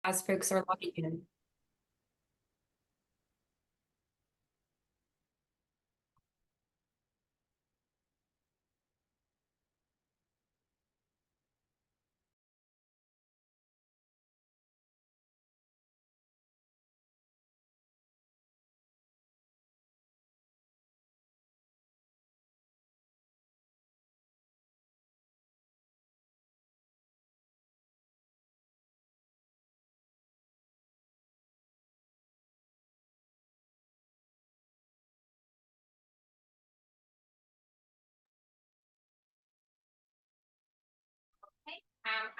as folks are logging in.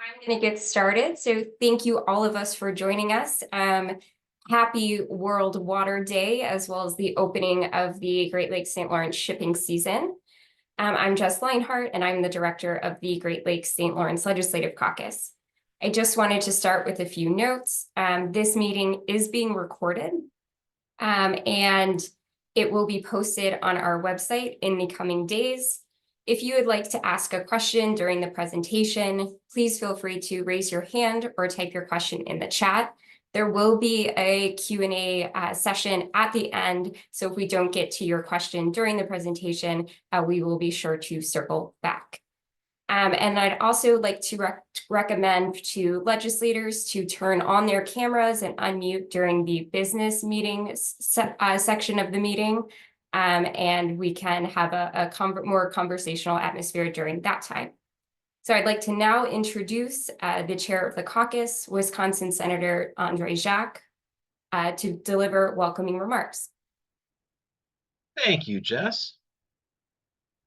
I'm going to get started. So thank you all of us for joining us. Happy World Water Day, as well as the opening of the Great Lakes St. Lawrence shipping season. I'm Jess Leinhart, and I'm the director of the Great Lakes St. Lawrence Legislative Caucus. I just wanted to start with a few notes. This meeting is being recorded, and it will be posted on our website in the coming days. If you would like to ask a question during the presentation, please feel free to raise your hand or type your question in the chat. There will be a Q&A session at the end, so if we don't get to your question during the presentation, we will be sure to circle back. And I'd also like to recommend to legislators to turn on their cameras and unmute during the business meeting section of the meeting. And we can have a more conversational atmosphere during that time. So I'd like to now introduce the chair of the caucus, Wisconsin Senator Andre Jacques, to deliver welcoming remarks. Thank you, Jess.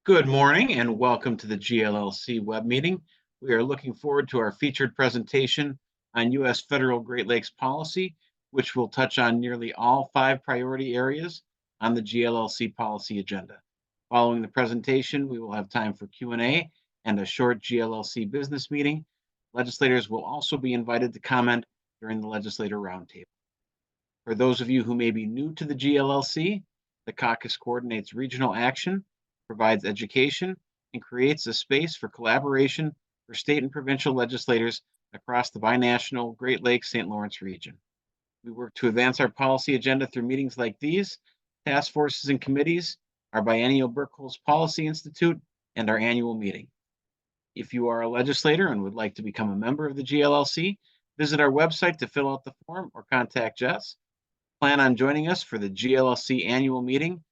Good morning and welcome to the GLLC web meeting. We are looking forward to our featured presentation on U.S. federal Great Lakes policy, which will touch on nearly all 5 priority areas on the GLLC policy agenda. Following the presentation, we will have time for Q&A and a short GLLC business meeting. Legislators will also be invited to comment during the legislator roundtable. For those of you who may be new to the GLLC, the caucus coordinates regional action, provides education, and creates a space for collaboration for state and provincial legislators across the binational Great Lakes St. Lawrence region. We work to advance our policy agenda through meetings like these, task forces and committees, our biennial Burkholz Policy Institute, and our annual meeting. If you are a legislator and would like to become a member of the GLLC, visit our website to fill out the form or contact Jess. Plan on joining us for the GLLC annual meeting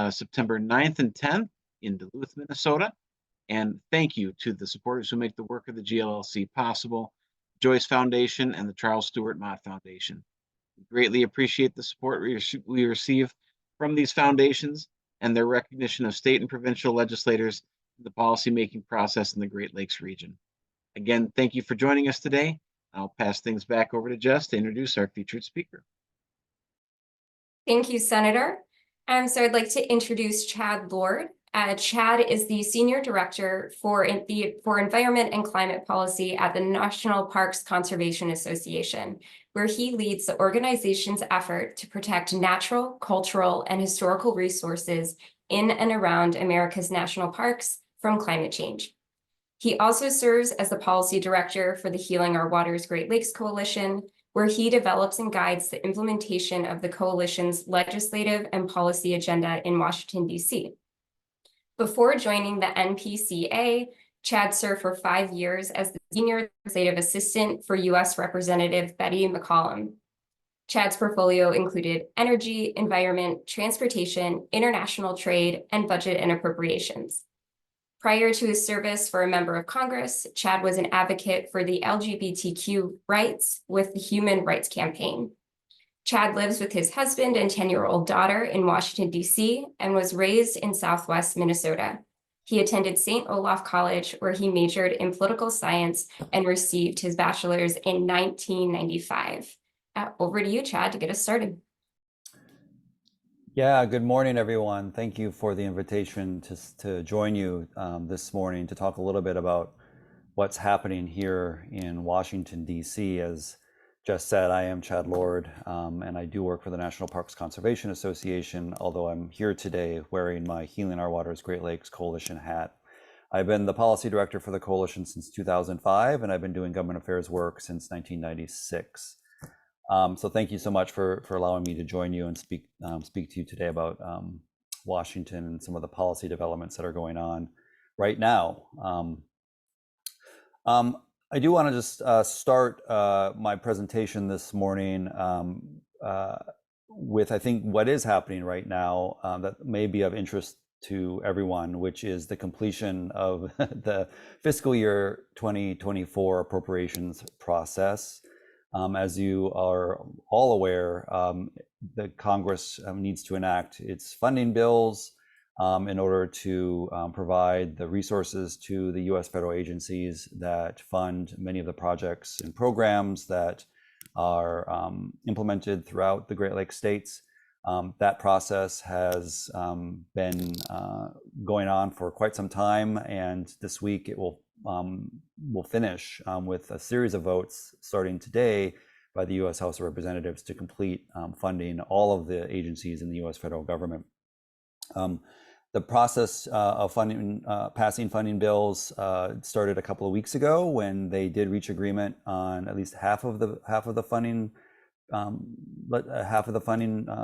September 9th and 10th in Duluth, Minnesota. And thank you to the supporters who make the work of the GLLC possible, Joyce Foundation and the Charles Stewart Mott Foundation. We greatly appreciate the support we receive from these foundations and their recognition of state and provincial legislators in the policymaking process in the Great Lakes region. Again, thank you for joining us today. I'll pass things back over to Jess to introduce our featured speaker. Thank you, Senator. So I'd like to introduce Chad Lord. Chad is the Senior Director for Environment and Climate Policy at the National Parks Conservation Association, where he leads the organization's effort to protect natural, cultural, and historical resources in and around America's national parks from climate change. He also serves as the Policy Director for the Healing Our Waters Great Lakes Coalition, where he develops and guides the implementation of the coalition's legislative and policy agenda in Washington, D.C. Before joining the NPCA, Chad served for 5 years as the Senior Legislative Assistant for U.S. Representative Betty McCollum. Chad's portfolio included energy, environment, transportation, international trade, and budget and appropriations. Prior to his service for a member of Congress, Chad was an advocate for the LGBTQ rights with the Human Rights Campaign. Chad lives with his husband and 10-year-old daughter in Washington, D.C., and was raised in Southwest Minnesota. He attended St. Olaf College, where he majored in political science and received his bachelor's in 1995. Over to you, Chad, to get us started. Yeah, good morning, everyone. Thank you for the invitation to join you this morning to talk a little bit about what's happening here in Washington, D.C. As Jess said, I am Chad Lord, and I do work for the National Parks Conservation Association, although I'm here today wearing my Healing Our Waters Great Lakes Coalition hat. I've been the policy director for the coalition since 2005, and I've been doing government affairs work since 1996. So thank you so much for allowing me to join you and speak to you today about Washington and some of the policy developments that are going on right now. I do want to just start my presentation this morning with, I think, what is happening right now that may be of interest to everyone, which is the completion of the fiscal year 2024 appropriations process. As you are all aware, the Congress needs to enact its funding bills in order to provide the resources to the U.S. federal agencies that fund many of the projects and programs that are implemented throughout the Great Lakes states. That process has been going on for quite some time, and this week it will finish with a series of votes starting today by the U.S. House of Representatives to complete funding all of the agencies in the U.S. federal government. The process of passing funding bills started a couple of weeks ago when they did reach agreement on at least half of the funding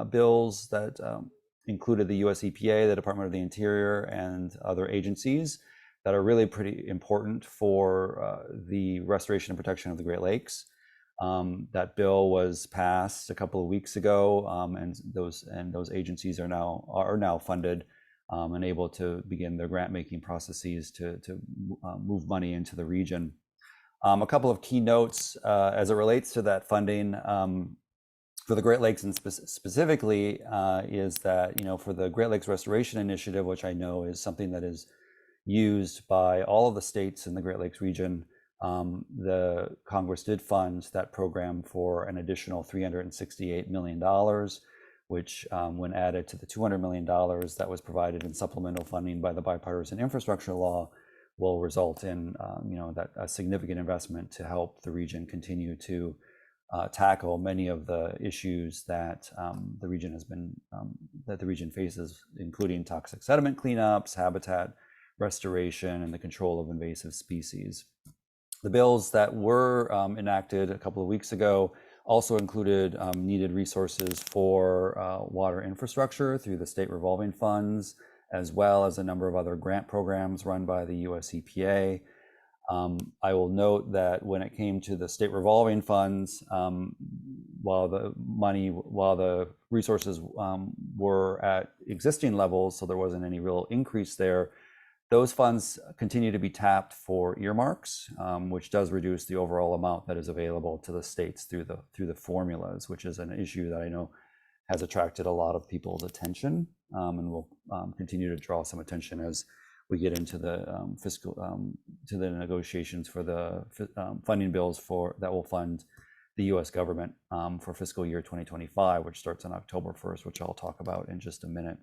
bills that included the U.S. EPA, the Department of the Interior, and other agencies that are really pretty important for the restoration and protection of the Great Lakes. That bill was passed a couple of weeks ago, and those agencies are now funded and able to begin their grant-making processes to move money into the region. A couple of key notes as it relates to that funding for the Great Lakes, and specifically is that, for the Great Lakes Restoration Initiative, which I know is something that is used by all of the states in the Great Lakes region, the Congress did fund that program for an additional $368 million, which when added to the $200 million that was provided in supplemental funding by the bipartisan infrastructure law, will result in a significant investment to help the region continue to tackle many of the issues that the region faces, including toxic sediment cleanups, habitat restoration, and the control of invasive species. The bills that were enacted a couple of weeks ago also included needed resources for water infrastructure through the state revolving funds, as well as a number of other grant programs run by the US EPA. I will note that when it came to the state revolving funds, while the resources were at existing levels, so there wasn't any real increase there, those funds continue to be tapped for earmarks, which does reduce the overall amount that is available to the states through the formulas, which is an issue that I know has attracted a lot of people's attention, and will continue to draw some attention as we get into the to the negotiations for the funding bills that will fund the U.S. government for fiscal year 2025, which starts on October 1st, which I'll talk about in just a minute.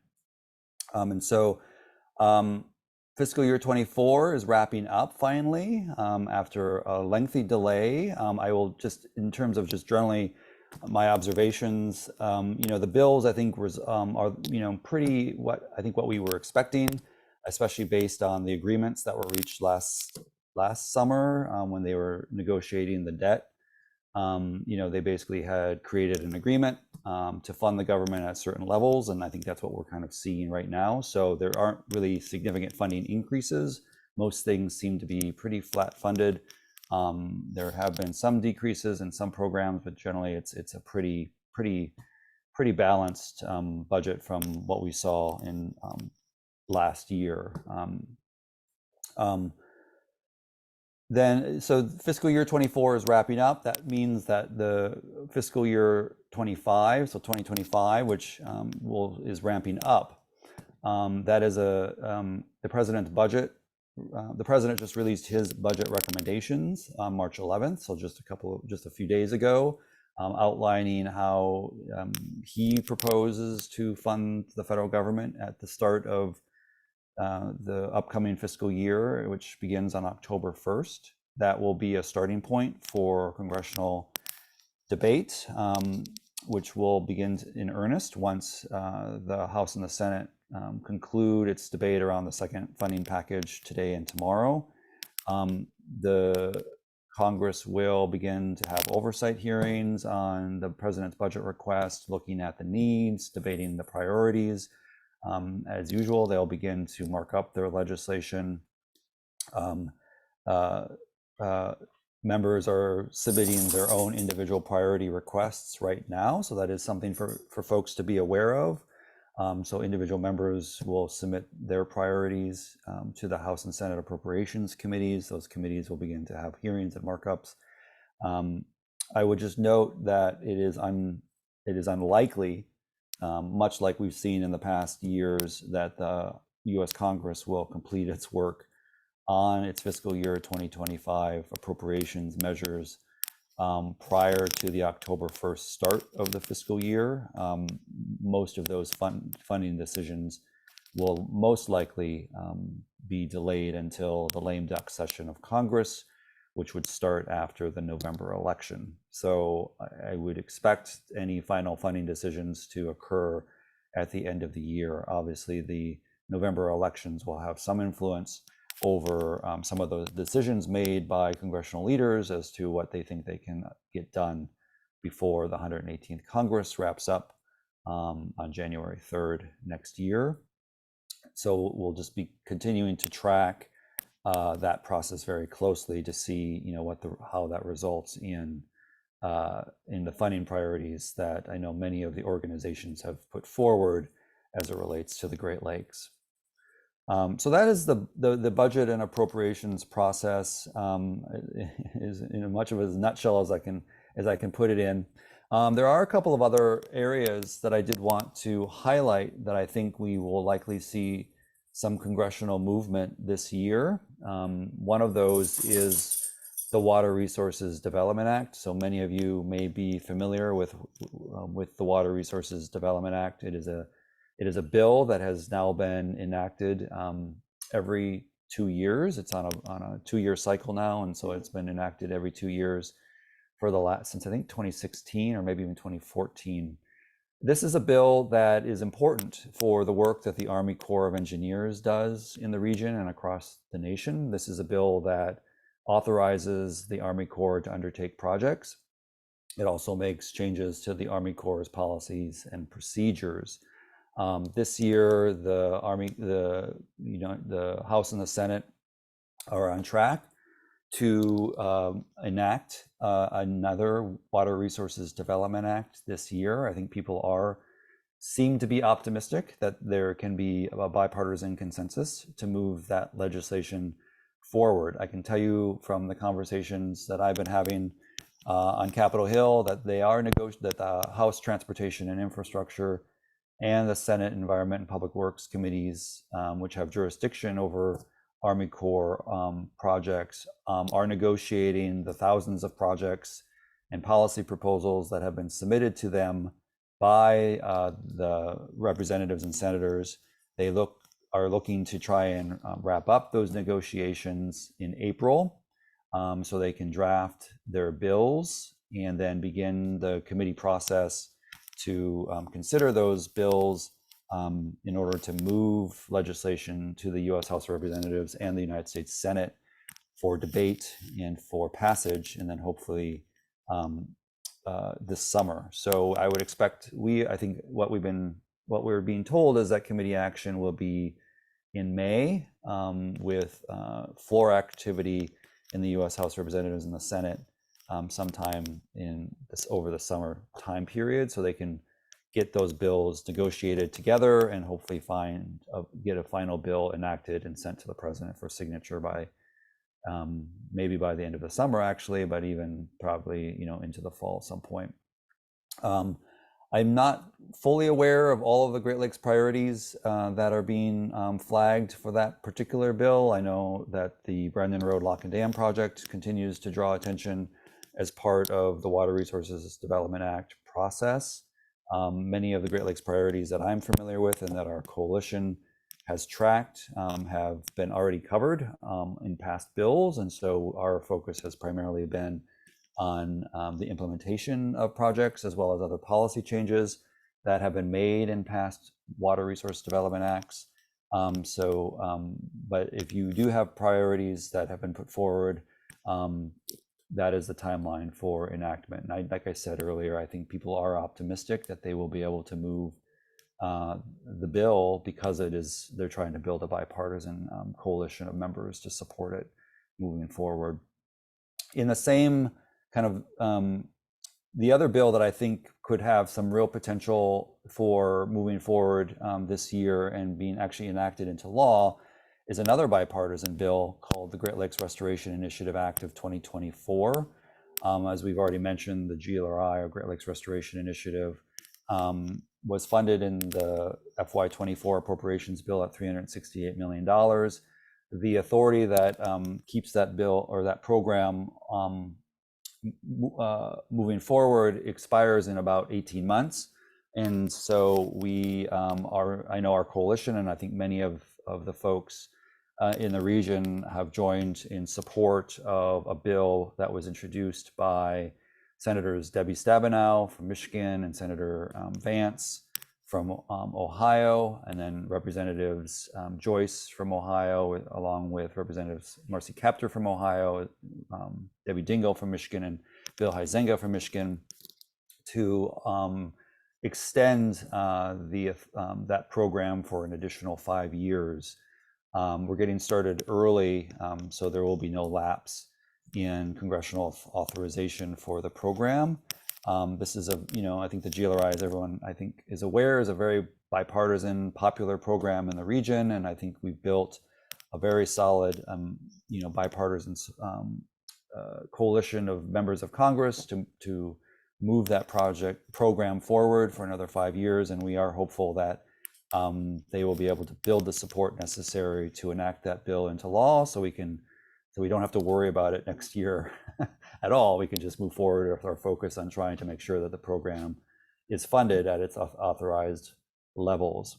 Fiscal year 24 is wrapping up finally after a lengthy delay. I will just, in terms of just generally my observations, the bills I think are pretty what we were expecting, especially based on the agreements that were reached last summer when they were negotiating the debt. They basically had created an agreement to fund the government at certain levels, and I think that's what we're kind of seeing right now. So there aren't really significant funding increases. Most things seem to be pretty flat funded. There have been some decreases in some programs, but generally it's a pretty balanced budget from what we saw in last year. So fiscal year 24 is wrapping up. That means that the fiscal year 25, so 2025, which is ramping up. That is the president's budget. The president just released his budget recommendations on March 11th, so just a few days ago, outlining how he proposes to fund the federal government at the start of the upcoming fiscal year, which begins on October 1st. That will be a starting point for congressional debate, which will begin in earnest once the House and the Senate conclude its debate around the second funding package today and tomorrow. The Congress will begin to have oversight hearings on the president's budget request, looking at the needs, debating the priorities. As usual, they'll begin to mark up their legislation. Members are submitting their own individual priority requests right now, so that is something for folks to be aware of. So individual members will submit their priorities to the House and Senate Appropriations Committees. Those committees will begin to have hearings and markups. I would just note that it is unlikely, much like we've seen in the past years, that the U.S. Congress will complete its work on its fiscal year 2025 appropriations measures prior to the October 1st start of the fiscal year. Most of those funding decisions will most likely be delayed until the lame duck session of Congress, which would start after the November election. So I would expect any final funding decisions to occur at the end of the year. Obviously, the November elections will have some influence over some of the decisions made by congressional leaders as to what they think they can get done before the 118th Congress wraps up on January 3rd next year. So we'll just be continuing to track that process very closely to see, how that results in the funding priorities that I know many of the organizations have put forward as it relates to the Great Lakes. So that is the budget and appropriations process, is in much of a nutshell as I can put it in. There are a couple of other areas that I did want to highlight that I think we will likely see some congressional movement this year. One of those is the Water Resources Development Act. So many of you may be familiar with the Water Resources Development Act. It is a bill that has now been enacted every 2 years. It's on a 2-year cycle now, and so it's been enacted every 2 years for since I think 2016 or maybe even 2014. This is a bill that is important for the work that the Army Corps of Engineers does in the region and across the nation. This is a bill that authorizes the Army Corps to undertake projects. It also makes changes to the Army Corps' policies and procedures. This year, the House and the Senate are on track to enact another Water Resources Development Act this year. I think people seem to be optimistic that there can be a bipartisan consensus to move that legislation forward. I can tell you from the conversations that I've been having on Capitol Hill that that the House Transportation and Infrastructure and the Senate Environment and Public Works Committees, which have jurisdiction over Army Corps projects, are negotiating the thousands of projects and policy proposals that have been submitted to them by the representatives and senators. They are looking to try and wrap up those negotiations in April, so they can draft their bills and then begin the committee process to consider those bills in order to move legislation to the U.S. House of Representatives and the United States Senate for debate and for passage, and then hopefully this summer. So I would expect I think what we're being told is that committee action will be in May, with floor activity in the U.S. House of Representatives and the Senate sometime over the summer time period, so they can get those bills negotiated together and hopefully get a final bill enacted and sent to the president for signature by maybe by the end of the summer, actually, but even probably into the fall at some point. I'm not fully aware of all of the Great Lakes priorities that are being flagged for that particular bill. I know that the Brendan Road Lock and Dam project continues to draw attention as part of the Water Resources Development Act process. Many of the Great Lakes priorities that I'm familiar with and that our coalition has tracked have been already covered in past bills, and so our focus has primarily been on the implementation of projects as well as other policy changes. that have been made in past water resource development acts. But if you do have priorities that have been put forward, that is the timeline for enactment. And like I said earlier, I think people are optimistic that they will be able to move the bill because they're trying to build a bipartisan coalition of members to support it moving forward. In the same kind of the other bill that I think could have some real potential for moving forward this year and being actually enacted into law is another bipartisan bill called the Great Lakes Restoration Initiative Act of 2024. As we've already mentioned, the GLRI, or Great Lakes Restoration Initiative, was funded in the FY24 appropriations bill at $368 million. The authority that keeps that bill or that program moving forward expires in about 18 months. And so I know our coalition, and I think many of the folks in the region have joined in support of a bill that was introduced by Senators Debbie Stabenow from Michigan and Senator Vance from Ohio, and then Representatives Joyce from Ohio, along with Representatives Marcy Kaptur from Ohio, Debbie Dingell from Michigan, and Bill Huizenga from Michigan, to extend that program for an additional 5 years. We're getting started early, so there will be no lapse in congressional authorization for the program. This is I think the GLRI, as everyone I think is aware, is a very bipartisan, popular program in the region, and I think we've built a very solid, bipartisan coalition of members of Congress to move that program forward for another 5 years, and we are hopeful that they will be able to build the support necessary to enact that bill into law, so we don't have to worry about it next year at all. We can just move forward with our focus on trying to make sure that the program is funded at its authorized levels.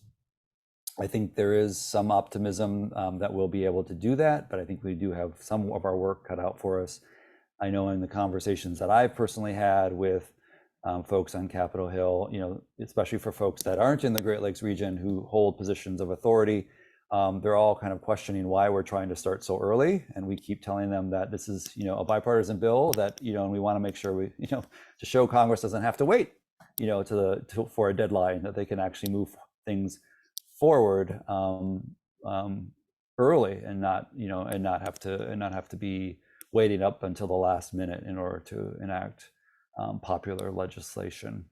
I think there is some optimism that we'll be able to do that, but I think we do have some of our work cut out for us. I know in the conversations that I've personally had with folks on Capitol Hill, especially for folks that aren't in the Great Lakes region who hold positions of authority, they're all kind of questioning why we're trying to start so early. And we keep telling them that this is, a bipartisan bill that, and we want to make sure to show Congress doesn't have to wait, for a deadline, that they can actually move things forward early and not have to be waiting up until the last minute in order to enact popular legislation.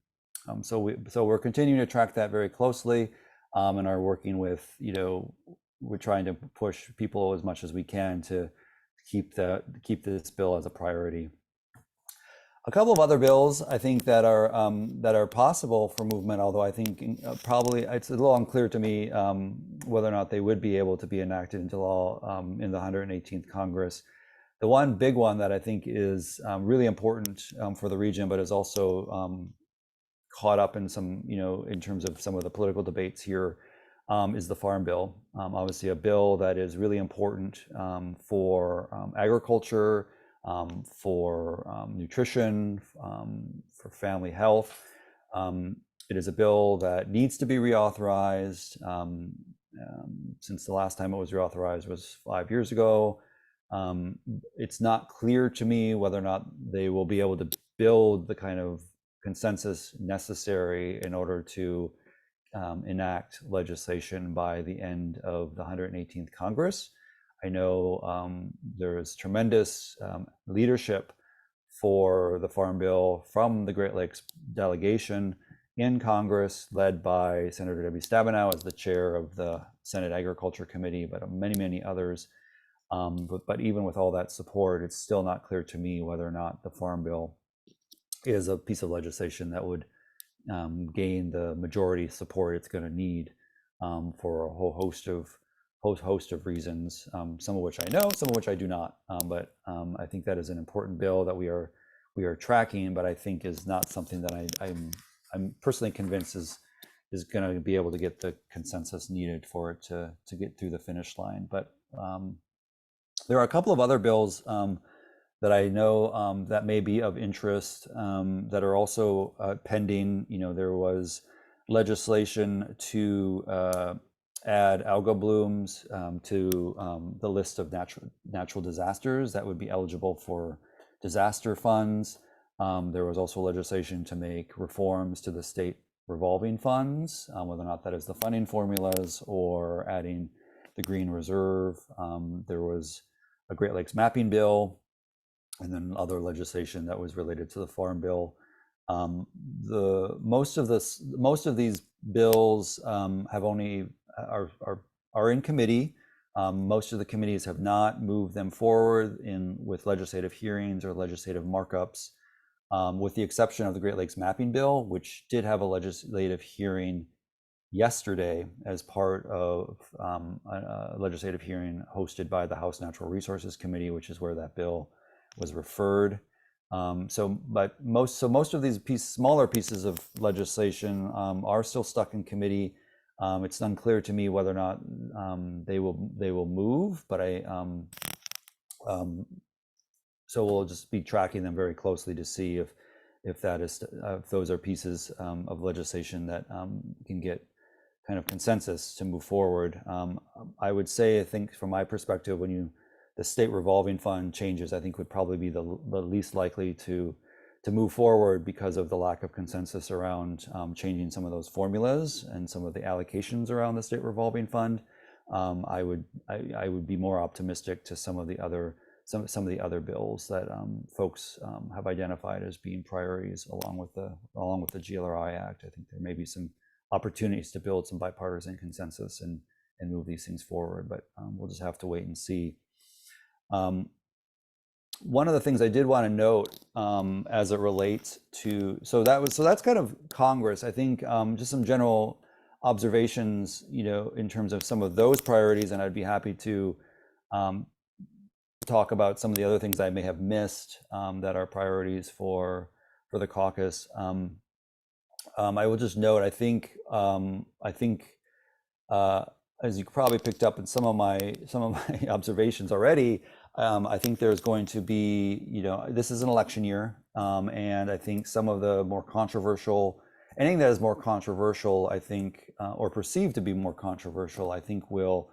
So we're continuing to track that very closely, and are working with, we're trying to push people as much as we can to keep this bill as a priority. A couple of other bills I think that are possible for movement, although I think probably it's a little unclear to me whether or not they would be able to be enacted into law in the 118th Congress. The one big one that I think is really important for the region, but is also caught up in some, in terms of some of the political debates here, is the Farm Bill. Obviously a bill that is really important for agriculture, for nutrition, for family health. It is a bill that needs to be reauthorized. Since the last time it was reauthorized was 5 years ago. It's not clear to me whether or not they will be able to build the kind of consensus necessary in order to enact legislation by the end of the 118th Congress. I know there is tremendous leadership for the Farm Bill from the Great Lakes delegation in Congress, led by Senator Debbie Stabenow as the chair of the Senate Agriculture Committee, but many others. But even with all that support, it's still not clear to me whether or not the Farm Bill is a piece of legislation that would gain the majority support it's going to need for a whole host of reasons, some of which I know, some of which I do not. But I think that is an important bill that we are tracking, but I think is not something that I'm personally convinced is going to be able to get the consensus needed for it to get through the finish line. But there are a couple of other bills that I know that may be of interest that are also pending. There was legislation to add algal blooms to the list of natural disasters that would be eligible for disaster funds. There was also legislation to make reforms to the state revolving funds, whether or not that is the funding formulas or adding the Green Reserve. There was a Great Lakes mapping bill, and then other legislation that was related to the Farm Bill. Most of these bills are in committee. Most of the committees have not moved them forward with legislative hearings or legislative markups, with the exception of the Great Lakes Mapping Bill, which did have a legislative hearing yesterday as part of a legislative hearing hosted by the House Natural Resources Committee, which is where that bill was referred. Most of these smaller pieces of legislation are still stuck in committee. It's unclear to me whether or not they will move, but so we'll just be tracking them very closely to see if those are pieces of legislation that can get kind of consensus to move forward. I would say, I think from my perspective, the state revolving fund changes, I think would probably be the least likely to move forward because of the lack of consensus around changing some of those formulas and some of the allocations around the state revolving fund. I would be more optimistic to some of the other bills that folks have identified as being priorities along with the GLRI Act. I think there may be some opportunities to build some bipartisan consensus and move these things forward, but we'll just have to wait and see. One of the things I did want to note as it relates to, so that's kind of Congress. I think just some general observations, in terms of some of those priorities, and I'd be happy to talk about some of the other things I may have missed that are priorities for the caucus. I will just note, I think as you probably picked up in some of my observations already, I think there's going to be, this is an election year, and I think some of the more controversial, anything that is more controversial, I think, or perceived to be more controversial, I think will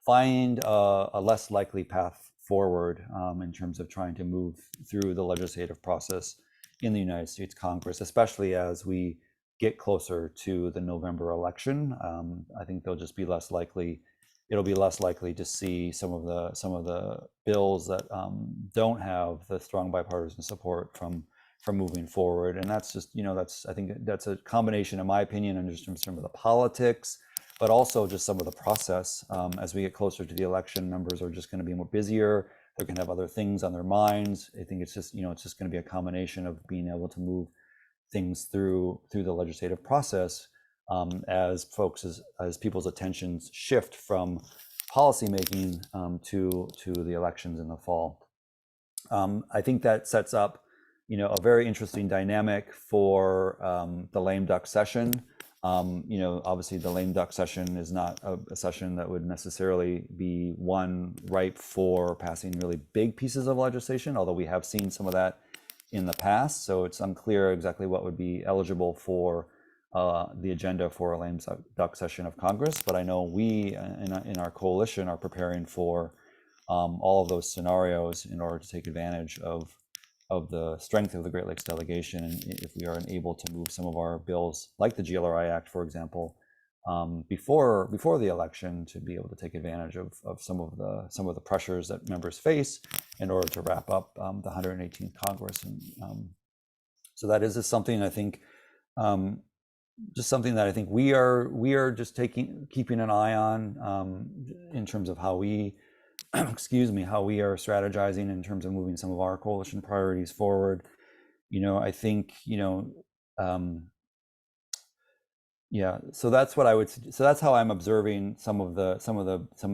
find a less likely path forward in terms of trying to move through the legislative process in the United States Congress, especially as we get closer to the November election. I think they'll just be less likely. It'll be less likely to see some of the bills that don't have the strong bipartisan support from moving forward. And that's just, I think that's a combination, in my opinion, and just in terms of the politics, but also just some of the process. As we get closer to the election, members are just going to be more busier. They're going to have other things on their minds. I think it's just, it's just going to be a combination of being able to move things through the legislative process as people's attentions shift from policymaking to the elections in the fall. I think that sets up, a very interesting dynamic for the lame duck session. Obviously the lame duck session is not a session that would necessarily be one ripe for passing really big pieces of legislation, although we have seen some of that in the past. So it's unclear exactly what would be eligible for the agenda for a lame duck session of Congress. But I know we in our coalition are preparing for all of those scenarios in order to take advantage of the strength of the Great Lakes delegation, and if we are able to move some of our bills, like the GLRI Act, for example, before the election, to be able to take advantage of some of the pressures that members face in order to wrap up the 118th Congress. And so that is just something I think, we are just keeping an eye on in terms of how we how we are strategizing in terms of moving some of our coalition priorities forward. I think, so that's what I would. So that's how I'm observing some of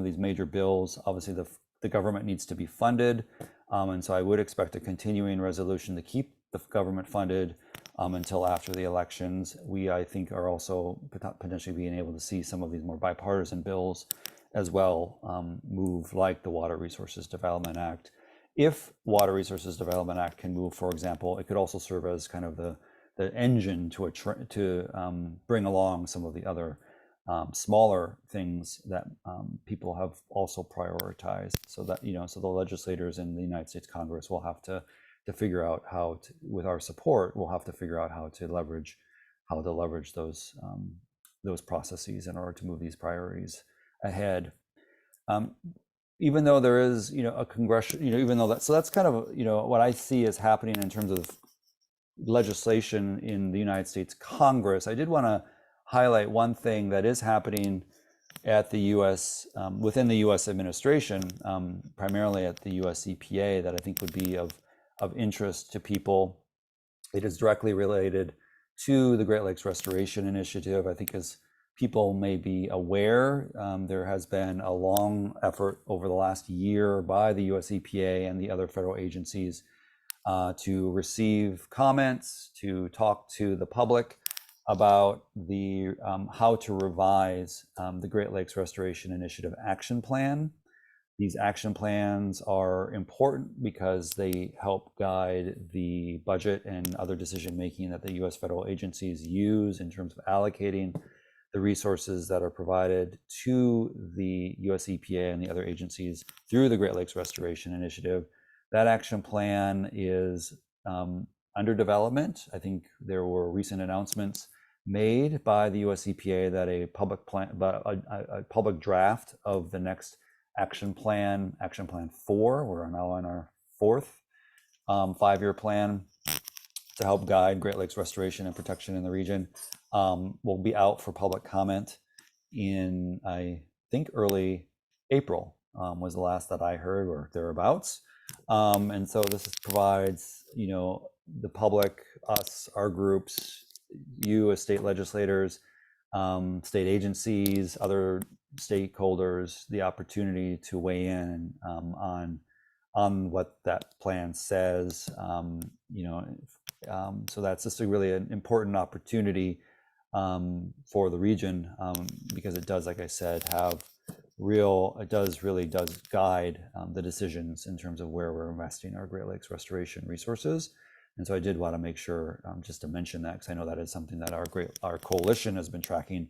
these major bills. Obviously, the government needs to be funded, and so I would expect a continuing resolution to keep the government funded until after the elections. I think, are also potentially being able to see some of these more bipartisan bills as well move, like the Water Resources Development Act. If Water Resources Development Act can move, for example, it could also serve as kind of the engine to bring along some of the other smaller things that people have also prioritized. So that, so the legislators in the United States Congress will have to figure out how to, with our support, we'll have to figure out how to leverage those processes in order to move these priorities ahead. Even though there is, a congressional, even though so that's kind of, what I see as happening in terms of legislation in the United States Congress. I did want to highlight one thing that is happening at the U.S. Within the U.S. administration, primarily at the U.S. EPA, that I think would be of interest to people. It is directly related to the Great Lakes Restoration Initiative. I think, as people may be aware, there has been a long effort over the last year by the U.S. EPA and the other federal agencies to receive comments, to talk to the public about the how to revise the Great Lakes Restoration Initiative Action Plan. These action plans are important because they help guide the budget and other decision making that the U.S. federal agencies use in terms of allocating the resources that are provided to the U.S. EPA and the other agencies through the Great Lakes Restoration Initiative. That action plan is under development. I think there were recent announcements made by the U.S. EPA that a public draft of the next action plan 4, we're now on our 4th 5-year plan to help guide Great Lakes restoration and protection in the region, will be out for public comment in, I think, early April, was the last that I heard, or thereabouts. And so this provides, the public, us, our groups, you as state legislators, state agencies, other stakeholders, the opportunity to weigh in on what that plan says. So that's just a really an important opportunity for the region, because it does, like I said, really does guide the decisions in terms of where we're investing our Great Lakes restoration resources. And so I did want to make sure just to mention that, because I know that is something that our coalition has been tracking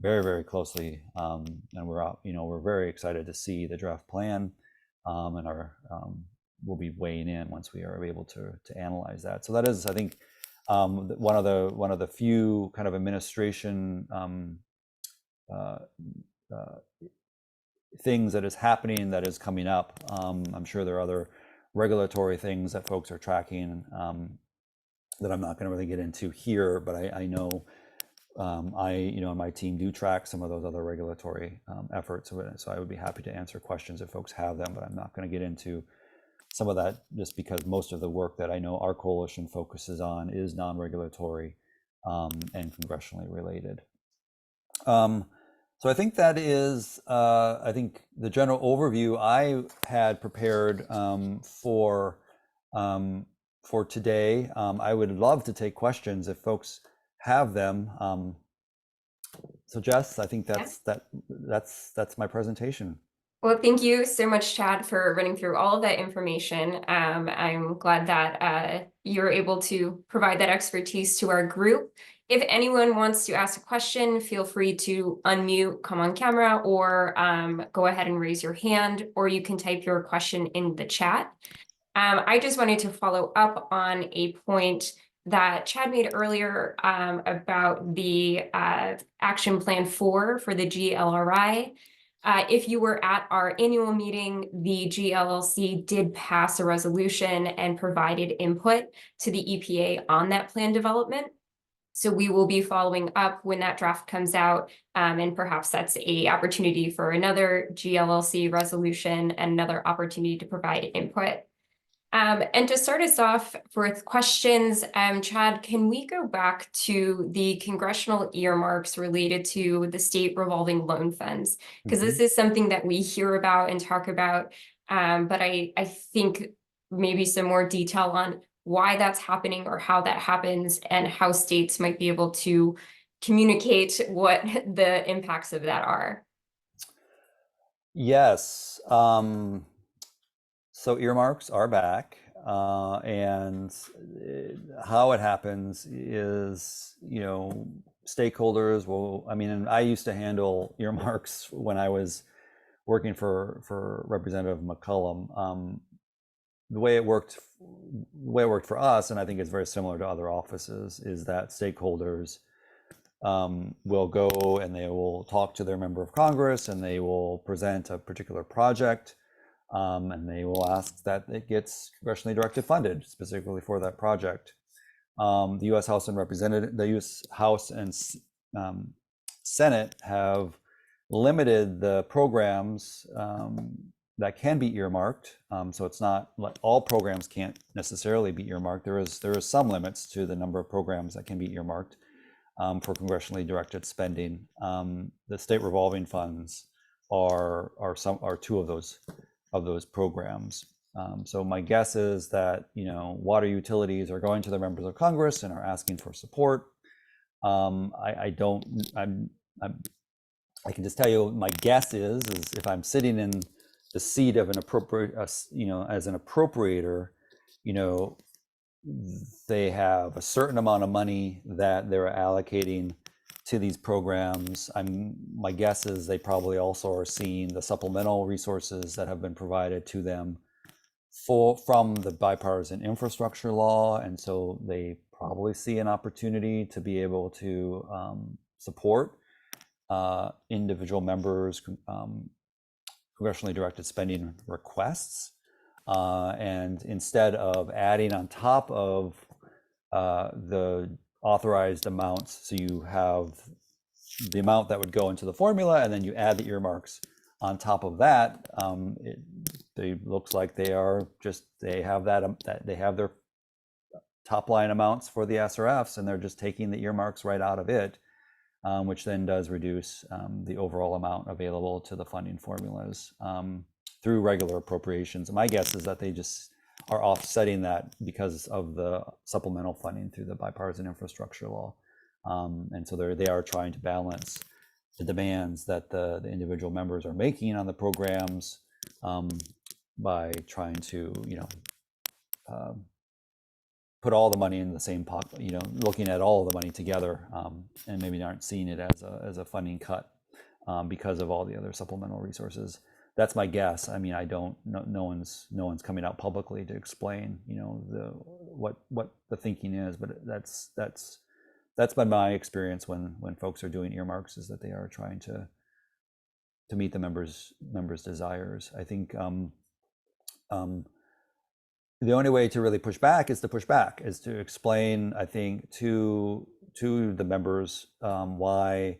very, very closely, and we're very excited to see the draft plan, and we'll be weighing in once we are able to analyze that. So that is, I think, one of the few kind of administration things that is happening, that is coming up. I'm sure there are other regulatory things that folks are tracking that I'm not going to really get into here, but I know and my team do track some of those other regulatory efforts. So I would be happy to answer questions if folks have them, but I'm not going to get into some of that, just because most of the work that I know our coalition focuses on is non-regulatory and congressionally related. So I think that is, I think, the general overview I had prepared for today. I would love to take questions if folks have them. So Jess, I think that's my presentation. Well, thank you so much, Chad, for running through all of that information. I'm glad that you're able to provide that expertise to our group. If anyone wants to ask a question, feel free to unmute, come on camera, or go ahead and raise your hand, or you can type your question in the chat. I just wanted to follow up on a point that Chad made earlier about the Action Plan 4 for the GLRI. If you were at our annual meeting, the GLLC did pass a resolution and provided input to the EPA on that plan development. So we will be following up when that draft comes out, and perhaps that's an opportunity for another GLLC resolution and another opportunity to provide input. And to start us off with questions, Chad, can we go back to the congressional earmarks related to the state revolving loan funds? Because this is something that we hear about and talk about, but I think maybe some more detail on why that's happening or how that happens and how states might be able to communicate what the impacts of that are. Yes. So earmarks are back. and how it happens is, stakeholders will, I mean, and I used to handle earmarks when I was working for Representative McCollum. The way it worked for us, and I think it's very similar to other offices, is that stakeholders will go and they will talk to their member of Congress and they will present a particular project, and they will ask that it gets congressionally directed funded specifically for that project. The U.S. House and Senate have limited the programs that can be earmarked. So it's not like all programs can't necessarily be earmarked. There is some limits to the number of programs that can be earmarked for congressionally directed spending. The state revolving funds are two of those programs. So my guess is that water utilities are going to their members of Congress and are asking for support. I can just tell you, my guess is if I'm sitting in the seat of an as an appropriator, they have a certain amount of money that they're allocating to these programs. My guess is they probably also are seeing the supplemental resources that have been provided to them from the bipartisan infrastructure law, and so they probably see an opportunity to be able to support individual members' congressionally directed spending requests, and instead of adding on top of the authorized amounts, so you have the amount that would go into the formula and then you add the earmarks on top of that, it looks like they have their top line amounts for the SRFs, and they're just taking the earmarks right out of it, which then does reduce the overall amount available to the funding formulas through regular appropriations. My guess is that they just are offsetting that because of the supplemental funding through the bipartisan infrastructure law. And so they are trying to balance the demands that the individual members are making on the programs by trying to, put all the money in the same pot, looking at all of the money together, and maybe aren't seeing it as a funding cut because of all the other supplemental resources. That's my guess. I mean, I don't know. No one's coming out publicly to explain, what the thinking is. But that's been my experience when folks are doing earmarks, is that they are trying to meet the members' desires. I think the only way to really push back is to explain, I think, to the members why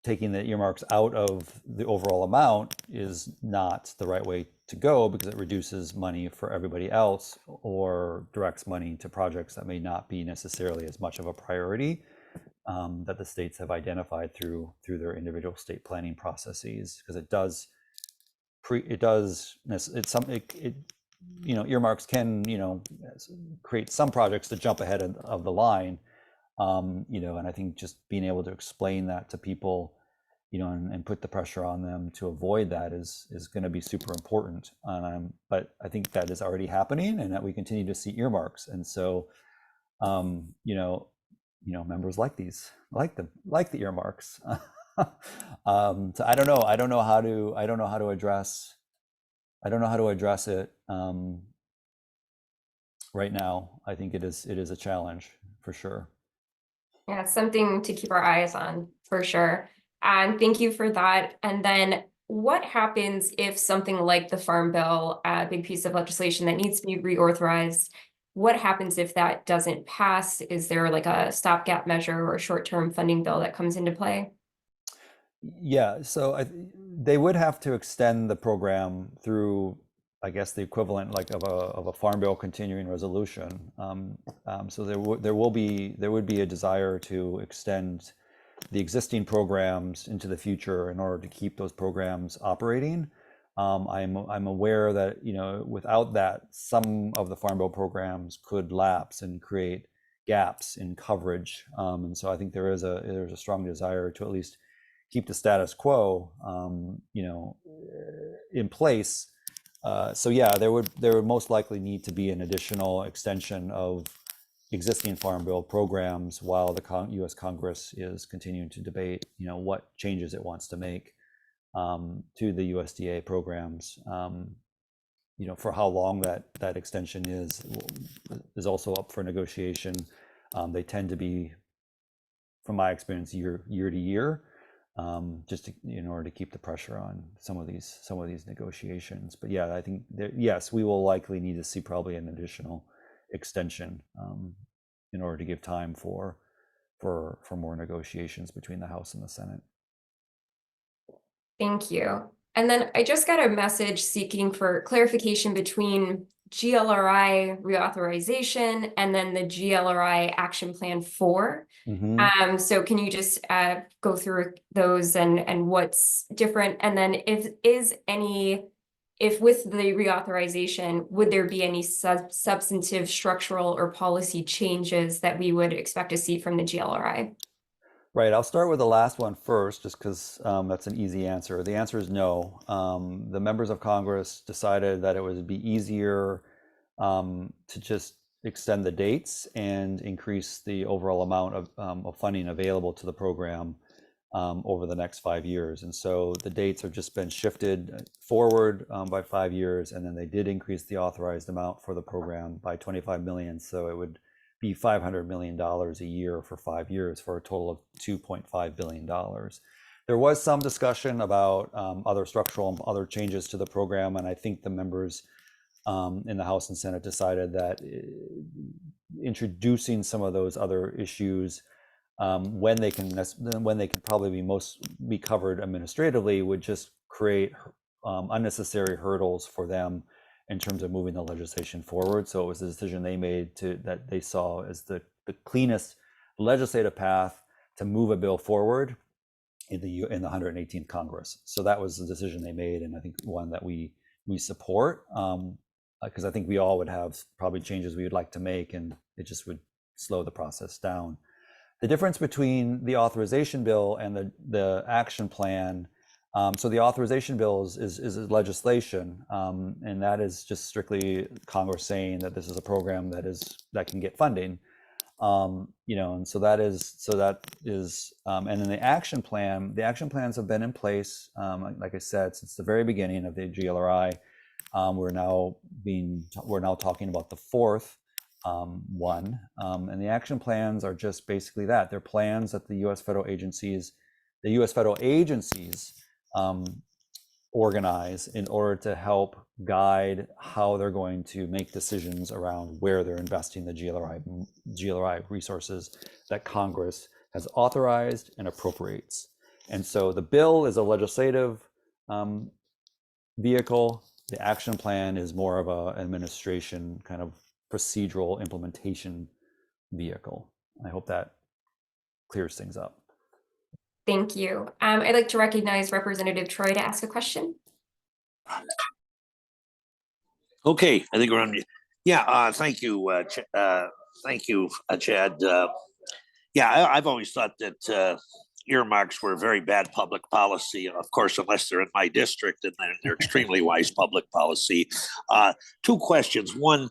taking the earmarks out of the overall amount is not the right way to go, because it reduces money for everybody else or directs money to projects that may not be necessarily as much of a priority that the states have identified through their individual state planning processes, because earmarks can create some projects to jump ahead of the line, and I think just being able to explain that to people, and put the pressure on them to avoid that is going to be super important. But I think that is already happening, and that we continue to see earmarks, and so members like the earmarks. So I don't know how to address it right now. I think it is a challenge for sure. Yeah, it's something to keep our eyes on for sure. And thank you for that. And then what happens if something like the Farm Bill, a big piece of legislation that needs to be reauthorized, what happens if that doesn't pass? Is there like a stopgap measure or a short-term funding bill that comes into play? Yeah, so they would have to extend the program through, I guess, the equivalent of a Farm Bill continuing resolution. So there would be a desire to extend the existing programs into the future in order to keep those programs operating. I'm aware that without that, some of the Farm Bill programs could lapse and create gaps in coverage. And so I think there's a strong desire to at least keep the status quo, in place, So yeah, there would most likely need to be an additional extension of existing farm bill programs while the U.S. Congress is continuing to debate, what changes it wants to make to the USDA programs. For how long that extension is also up for negotiation. They tend to be, from my experience, year to year, just in order to keep the pressure on some of these negotiations. But yeah, I think yes, we will likely need to see probably an additional extension in order to give time for more negotiations between the House and the Senate. Thank you. And then I just got a message seeking for clarification between GLRI reauthorization and then the GLRI Action Plan 4. So can you just go through those and what's different? And then if with the reauthorization, would there be any substantive structural or policy changes that we would expect to see from the GLRI? Right, I'll start with the last one first, just because that's an easy answer. The answer is no. The members of Congress decided that it would be easier to just extend the dates and increase the overall amount of funding available to the program over the next 5 years. And so the dates have just been shifted forward by 5 years, and then they did increase the authorized amount for the program by 25 million. So it would be $500 million a year for 5 years for a total of $2.5 billion. There was some discussion about other structural and other changes to the program, and I think the members in the House and Senate decided that introducing some of those other issues when they can probably be covered administratively would just create unnecessary hurdles for them in terms of moving the legislation forward. So it was a decision they made that they saw as the cleanest legislative path to move a bill forward in the 118th Congress. So that was the decision they made, and I think one that we support, because I think we all would have probably changes we would like to make, and it just would slow the process down. The difference between the authorization bill and the action plan, so the authorization bill is legislation, and that is just strictly Congress saying that this is a program that can get funding, and so that is, and then the action plans have been in place, like I said, since the very beginning of the GLRI. We're now talking about the fourth one, and the action plans are just basically that. They're plans that the U.S. federal agencies organize in order to help guide how they're going to make decisions around where they're investing the GLRI resources that Congress has authorized and appropriates. And so the bill is a legislative vehicle. The action plan is more of an administration kind of procedural implementation vehicle. I hope that clears things up. Thank you. I'd like to recognize Representative Troy to ask a question. Okay, I think we're on. Yeah, thank you, Chad. Yeah, I've always thought that earmarks were very bad public policy, of course, unless they're in my district, and then they're extremely wise public policy. Two questions. One,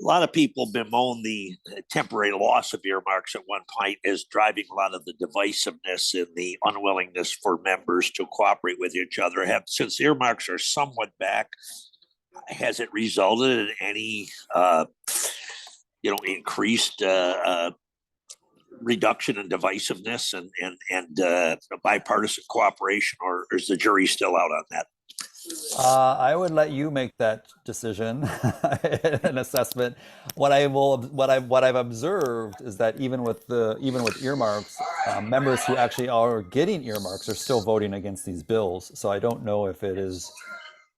a lot of people bemoan the temporary loss of earmarks at one point as driving a lot of the divisiveness and the unwillingness for members to cooperate with each other. Since earmarks are somewhat back, has it resulted in any, increased reduction in divisiveness and bipartisan cooperation, or is the jury still out on that? I would let you make that decision, an assessment. What I've observed is that even with earmarks, members who actually are getting earmarks are still voting against these bills. So I don't know if it is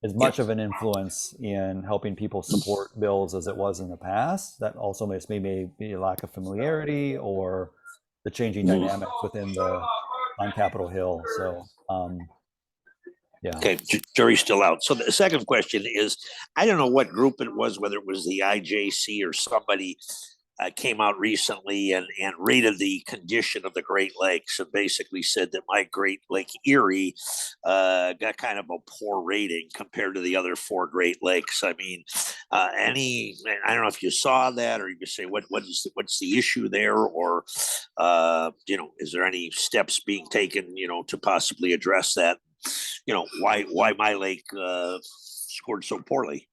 as much of an influence in helping people support bills as it was in the past. That also may be a lack of familiarity or the changing dynamics on Capitol Hill. So. Yeah. Okay, jury's still out. So the second question is, I don't know what group it was, whether it was the IJC or somebody, came out recently and rated the condition of the Great Lakes and basically said that my Great Lake Erie got kind of a poor rating compared to the other 4 Great Lakes. I mean, I don't know if you saw that, or you could say what's the issue there, or is there any steps being taken, to possibly address that? Why my lake scored so poorly?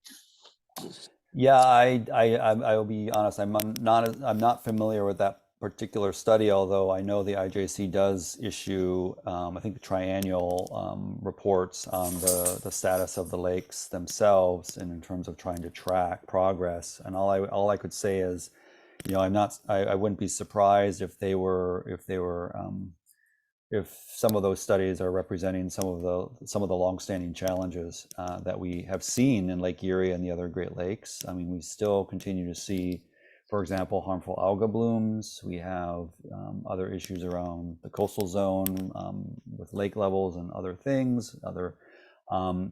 Yeah, I will be honest. I'm not familiar with that particular study, although I know the IJC does issue, I think, triennial reports on the status of the lakes themselves, and in terms of trying to track progress. And all I could say is, I wouldn't be surprised if some of those studies are representing some of the longstanding challenges that we have seen in Lake Erie and the other Great Lakes. I mean, we still continue to see, for example, harmful algal blooms. We have other issues around the coastal zone with lake levels and other things. Some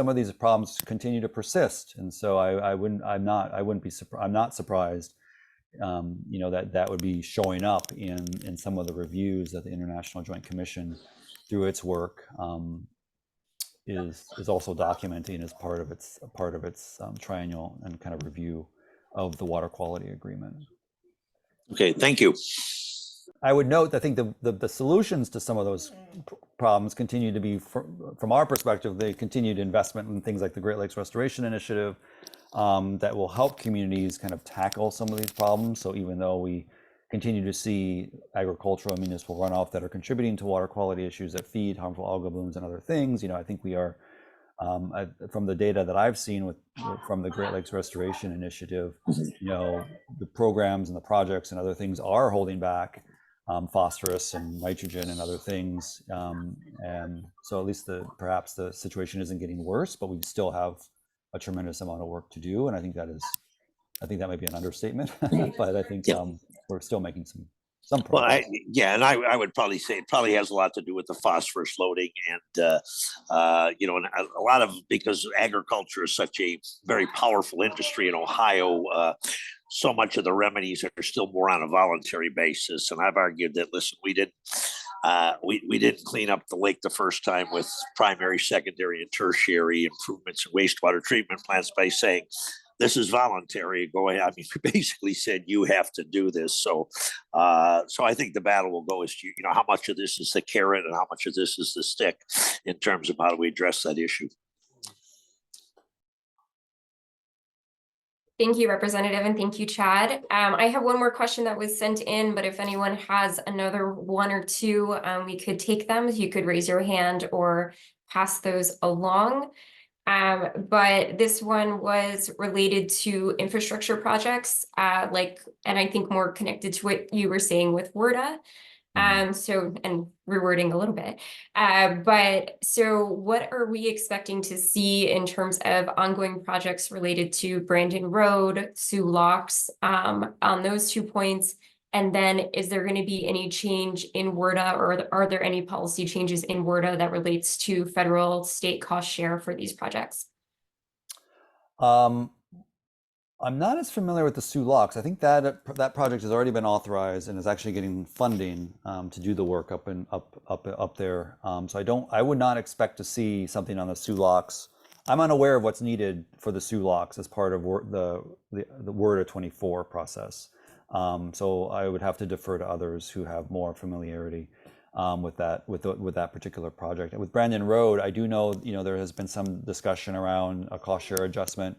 of these problems continue to persist, and so I'm not surprised. That would be showing up in some of the reviews that the International Joint Commission, through its work, is also documenting as part of its triennial and kind of review of the water quality agreement. Okay, thank you. I would note, I think the solutions to some of those problems continue to be, from our perspective, the continued investment in things like the Great Lakes Restoration Initiative, that will help communities kind of tackle some of these problems. So even though we continue to see agricultural and municipal runoff that are contributing to water quality issues that feed harmful algal blooms and other things, I think we are, from the data that I've seen from the Great Lakes Restoration Initiative, the programs and the projects and other things are holding back phosphorus and nitrogen and other things. And so at least perhaps the situation isn't getting worse, but we still have a tremendous amount of work to do. And I think that might be an understatement, but I think we're still making some progress. And I would probably say it probably has a lot to do with the phosphorus loading and, and a lot of, because agriculture is such a very powerful industry in Ohio, so much of the remedies are still more on a voluntary basis. And I've argued that, listen, we didn't clean up the lake the first time with primary, secondary, and tertiary improvements in wastewater treatment plants by saying, this is voluntary, go ahead. I mean, we basically said, you have to do this. So I think the battle will go as to, how much of this is the carrot and how much of this is the stick in terms of how do we address that issue. Thank you, Representative, and thank you, Chad. I have one more question that was sent in, but if anyone has another one or two, we could take them. You could raise your hand or pass those along. But this one was related to infrastructure projects, and I think more connected to what you were saying with WRDA. And rewording a little bit, so what are we expecting to see in terms of ongoing projects related to Brandon Road, Sioux Locks, on those 2 points? And then is there going to be any change in WRDA, or are there any policy changes in WRDA that relates to federal state cost share for these projects? I'm not as familiar with the Sioux Locks. I think that project has already been authorized and is actually getting funding to do the work up there. So I would not expect to see something on the Sioux Locks. I'm unaware of what's needed for the Sioux Locks as part of the WRDA 24 process. So I would have to defer to others who have more familiarity with that particular project. And with Brandon Road, I do know there has been some discussion around a cost share adjustment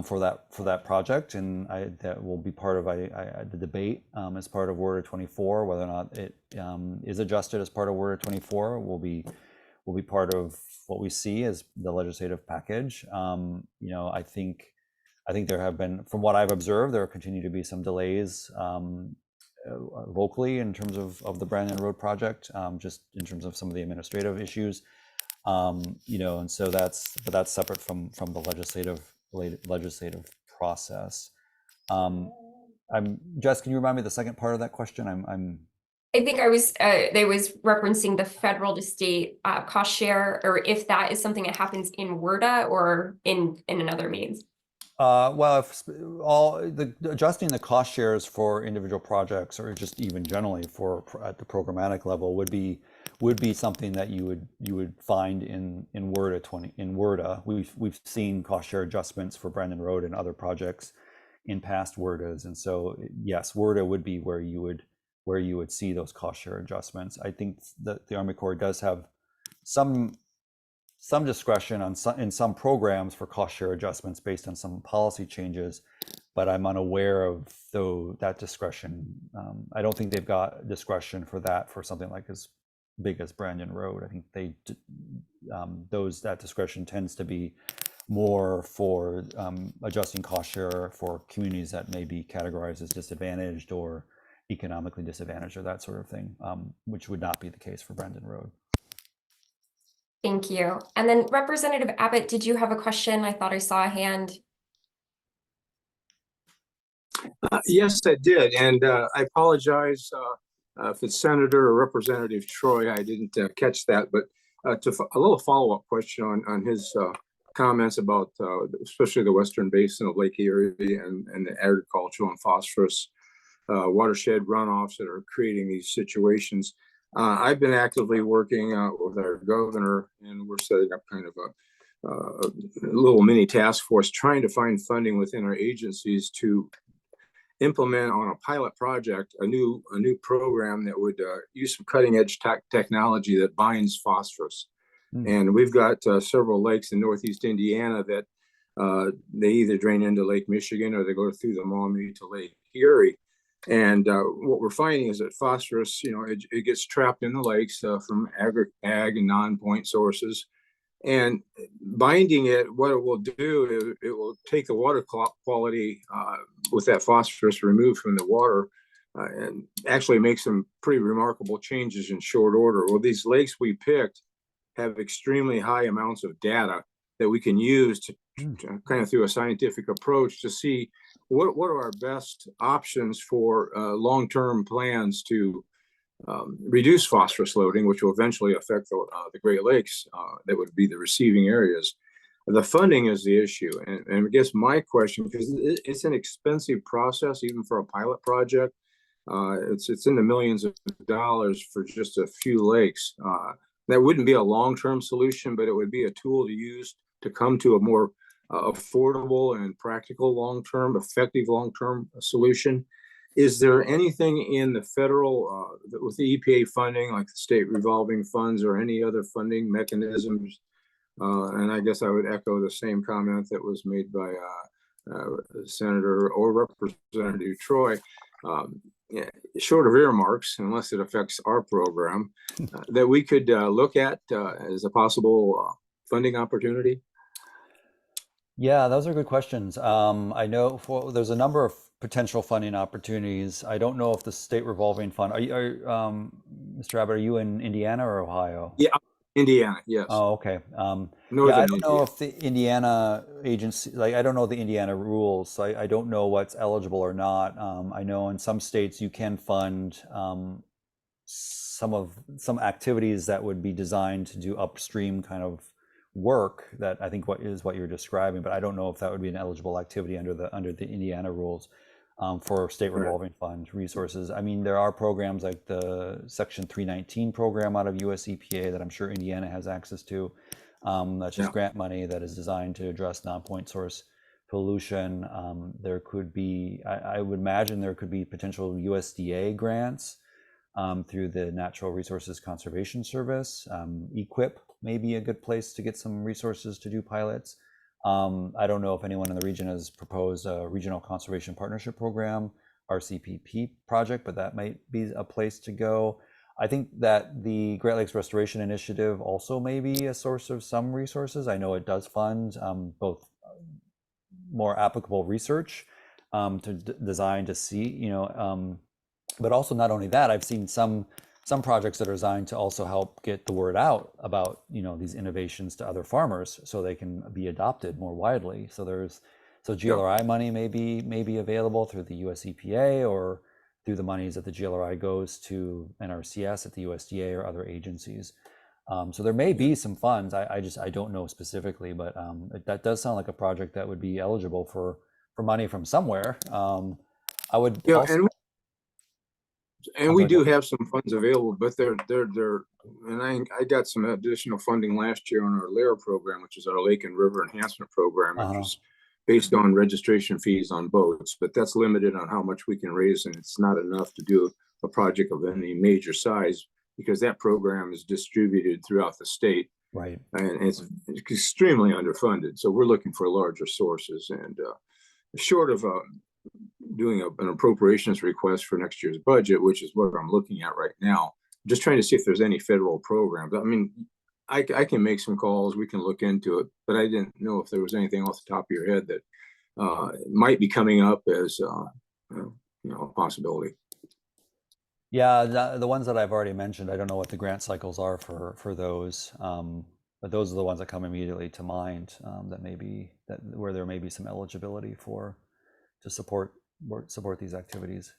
for that project, and that will be part of the debate as part of WRDA 24. Whether or not it is adjusted as part of WRDA 24 will be part of what we see as the legislative package. I think there have been, from what I've observed, there continue to be some delays locally in terms of the Brandon Road project, just in terms of some of the administrative issues. And so that's separate from the legislative process. Jess, can you remind me the second part of that question? I think they was referencing the federal to state cost share, or if that is something that happens in WRDA or in another means. Well, if adjusting the cost shares for individual projects, or just even generally at the programmatic level, would be something that you would find in WRDA. We've seen cost share adjustments for Brandon Road and other projects in past WRDAs, and so yes, WRDA would be where you would see those cost share adjustments. I think that the Army Corps does have some discretion in some programs for cost share adjustments based on some policy changes, but I'm unaware of that discretion. I don't think they've got discretion for that for something like as big as Brandon Road. I think that discretion tends to be more for adjusting cost share for communities that may be categorized as disadvantaged or economically disadvantaged or that sort of thing, which would not be the case for Brandon Road. Thank you. And then Representative Abbott, did you have a question? I thought I saw a hand. Yes, I did. And I apologize if it's Senator or Representative Troy. I didn't catch that. But a little follow-up question on his comments about especially the western basin of Lake Erie and the agricultural and phosphorus watershed runoffs that are creating these situations. I've been actively working with our governor, and we're setting up kind of a little mini task force trying to find funding within our agencies to implement on a pilot project a new program that would use some cutting edge technology that binds phosphorus. And we've got several lakes in northeast Indiana that they either drain into Lake Michigan or they go through the Maumee to Lake Erie. And what we're finding is that phosphorus, it gets trapped in the lakes from ag and non-point sources. And binding it, what it will do, it will take the water quality with that phosphorus removed from the water and actually make some pretty remarkable changes in short order. Well, these lakes we picked have extremely high amounts of data that we can use to kind of through a scientific approach to see what are our best options for long-term plans to reduce phosphorus loading, which will eventually affect the Great Lakes that would be the receiving areas. The funding is the issue. And I guess my question, because it's an expensive process, even for a pilot project, it's in the millions of dollars for just a few lakes. That wouldn't be a long-term solution, but it would be a tool to use to come to a more affordable and practical long-term, effective long-term solution. Is there anything in the federal, with the EPA funding, like the state revolving funds or any other funding mechanisms? And I guess I would echo the same comment that was made by Senator or Representative Troy. Short of earmarks, unless it affects our program, that we could look at as a possible funding opportunity? Yeah, those are good questions. I know there's a number of potential funding opportunities. I don't know if the state revolving fund, Mr. Abbott, are you in Indiana or Ohio? Yeah, Indiana, yes. Oh, okay. Northern I don't know Indiana. if the Indiana agency, I don't know the Indiana rules, so I don't know what's eligible or not. I know in some states you can fund some activities that would be designed to do upstream kind of work that I think what you're describing, but I don't know if that would be an eligible activity under the Indiana rules for state revolving fund resources. I mean, there are programs like the Section 319 program out of US EPA that I'm sure Indiana has access to. That's just grant money that is designed to address non-point source pollution. There could be, I would imagine there could be potential USDA grants through the Natural Resources Conservation Service. EQIP may be a good place to get some resources to do pilots. I don't know if anyone in the region has proposed a Regional Conservation Partnership Program, RCPP project, but that might be a place to go. I think that the Great Lakes Restoration Initiative also may be a source of some resources. I know it does fund both more applicable research to design to see, but also not only that, I've seen some projects that are designed to also help get the word out about these innovations to other farmers so they can be adopted more widely. So GLRI money may be available through the US EPA or through the monies that the GLRI goes to NRCS at the USDA or other agencies. So there may be some funds. I don't know specifically, but that does sound like a project that would be eligible for money from somewhere. I would Yeah, also. and we do have some funds available, but and I got some additional funding last year on our LARE program, which is our Lake and River Enhancement Program, which was based on registration fees on boats, but that's limited on how much we can raise, and it's not enough to do a project of any major size because that program is distributed throughout the state. Right. And it's extremely underfunded. So we're looking for larger sources, and short of doing an appropriations request for next year's budget, which is what I'm looking at right now. Just trying to see if there's any federal programs. I mean, I can make some calls. We can look into it, but I didn't know if there was anything off the top of your head that might be coming up as a possibility. Yeah, the ones that I've already mentioned, I don't know what the grant cycles are for those, but those are the ones that come immediately to mind, where there may be some eligibility to support these activities.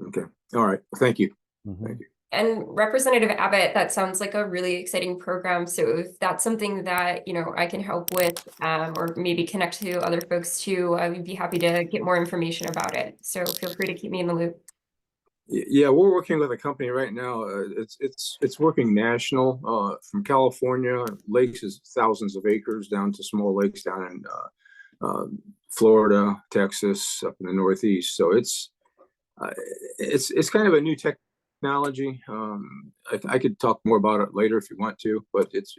Okay. All right. Thank you. Thank you. And Representative Abbott, that sounds like a really exciting program. So if that's something that, I can help with, or maybe connect to other folks too, I would be happy to get more information about it. So feel free to keep me in the loop. Yeah, we're working with a company right now. It's working national, from California. Lakes is thousands of acres down to small lakes down in Florida, Texas, up in the Northeast. So it's kind of a new technology. I could talk more about it later if you want to, but it's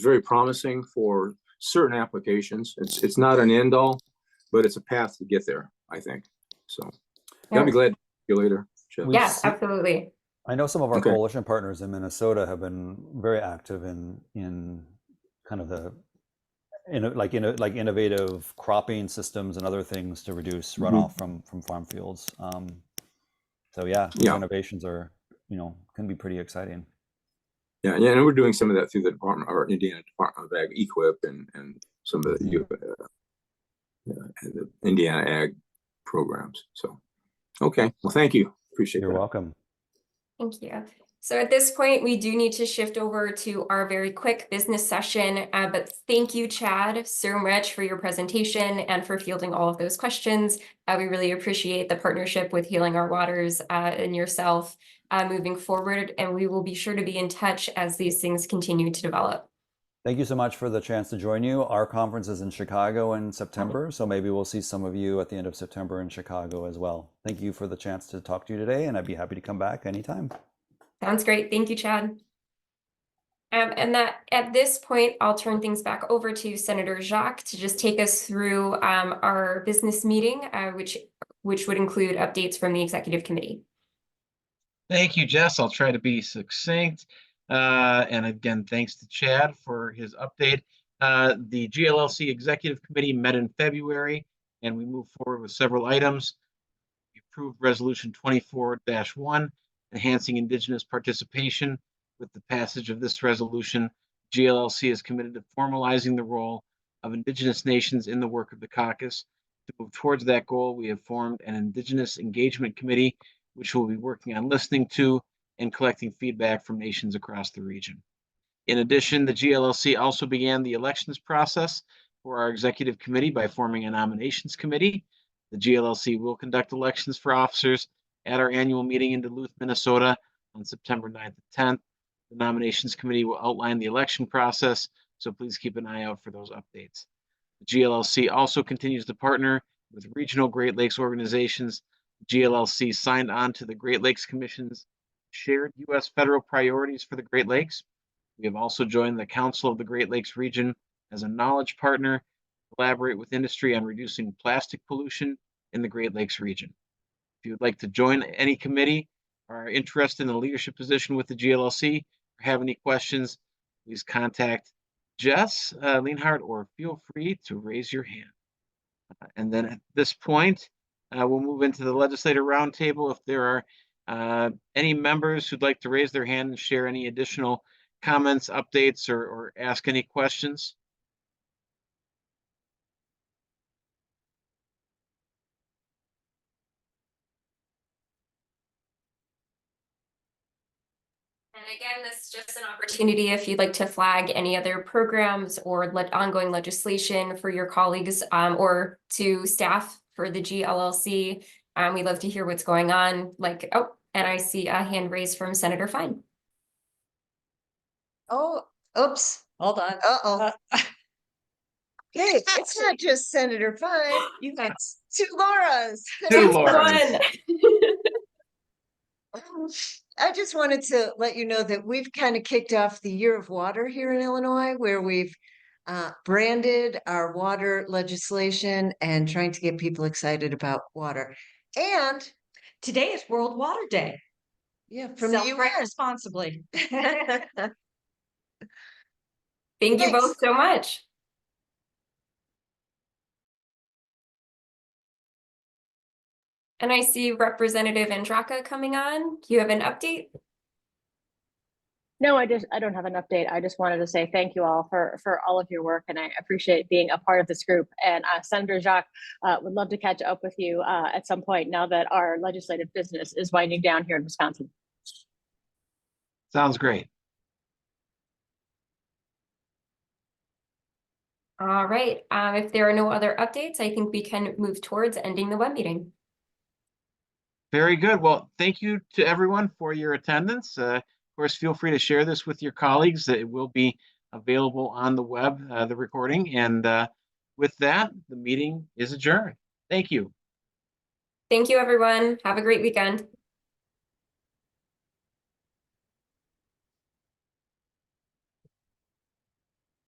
very promising for certain applications. It's not an end all, but it's a path to get there, I think. So I'll be glad to see you later. Yes, absolutely. I know some of our coalition partners in Minnesota have been very active in kind of the innovative cropping systems and other things to reduce runoff from farm fields. So these innovations are can be pretty exciting. Yeah, and we're doing some of that through the Indiana Department of Ag EQIP and some of the Indiana Ag programs. So, okay, well, thank you. Appreciate it. You're welcome. Thank you. So at this point, we do need to shift over to our very quick business session, but thank you, Chad, so much for your presentation and for fielding all of those questions. We really appreciate the partnership with Healing Our Waters and yourself moving forward, and we will be sure to be in touch as these things continue to develop. Thank you so much for the chance to join you. Our conference is in Chicago in September, so maybe we'll see some of you at the end of September in Chicago as well. Thank you for the chance to talk to you today, and I'd be happy to come back anytime. Sounds great. Thank you, Chad. And that at this point, I'll turn things back over to Senator Jacques to just take us through our business meeting, which would include updates from the executive committee. Thank you, Jess. I'll try to be succinct. And again, thanks to Chad for his update. The GLLC Executive Committee met in February, and we moved forward with several items. We approved Resolution 24-1, enhancing Indigenous participation. With the passage of this resolution, GLLC is committed to formalizing the role of Indigenous nations in the work of the caucus. To move towards that goal, we have formed an Indigenous Engagement Committee, which will be working on listening to and collecting feedback from nations across the region. In addition, the GLLC also began the elections process for our executive committee by forming a nominations committee. The GLLC will conduct elections for officers at our annual meeting in Duluth, Minnesota on September 9th and 10th. The nominations committee will outline the election process, so please keep an eye out for those updates. The GLLC also continues to partner with regional Great Lakes organizations. GLLC signed on to the Great Lakes Commission's shared U.S. federal priorities for the Great Lakes. We have also joined the Council of the Great Lakes region as a knowledge partner to collaborate with industry on reducing plastic pollution in the Great Lakes region. If you would like to join any committee or are interested in a leadership position with the GLLC or have any questions, please contact Jess Lienhardt or feel free to raise your hand. And then at this point, we'll move into the legislator roundtable. If there are any members who'd like to raise their hand and share any additional comments, updates, or ask any questions. again, this is just an opportunity if you'd like to flag any other programs or ongoing legislation for your colleagues or to staff for the GLLC. We'd love to hear what's going on. And I see a hand raised from Senator Fine. Oh, oops, Hold on. uh-oh. Hey, it's not just Senator Fine, you got two Lauras. Two Lauras. I just wanted to let you know that we've kind of kicked off the year of water here in Illinois, where we've branded our water legislation and trying to get people excited about water. And Today is World Water Day. yeah, from the Celebrate UN. responsibly. Thank you Thanks. both so much. And I see Representative Andraka coming on. Do you have an update? No, I don't have an update. I just wanted to say thank you all for all of your work, and I appreciate being a part of this group. And Senator Jacques, would love to catch up with you at some point now that our legislative business is winding down here in Wisconsin. Sounds great. All right. If there are no other updates, I think we can move towards ending the web meeting. Very good. Well, thank you to everyone for your attendance. Of course, feel free to share this with your colleagues. It will be available on the web, the recording. And with that, the meeting is adjourned. Thank you. Thank you, everyone. Have a great weekend.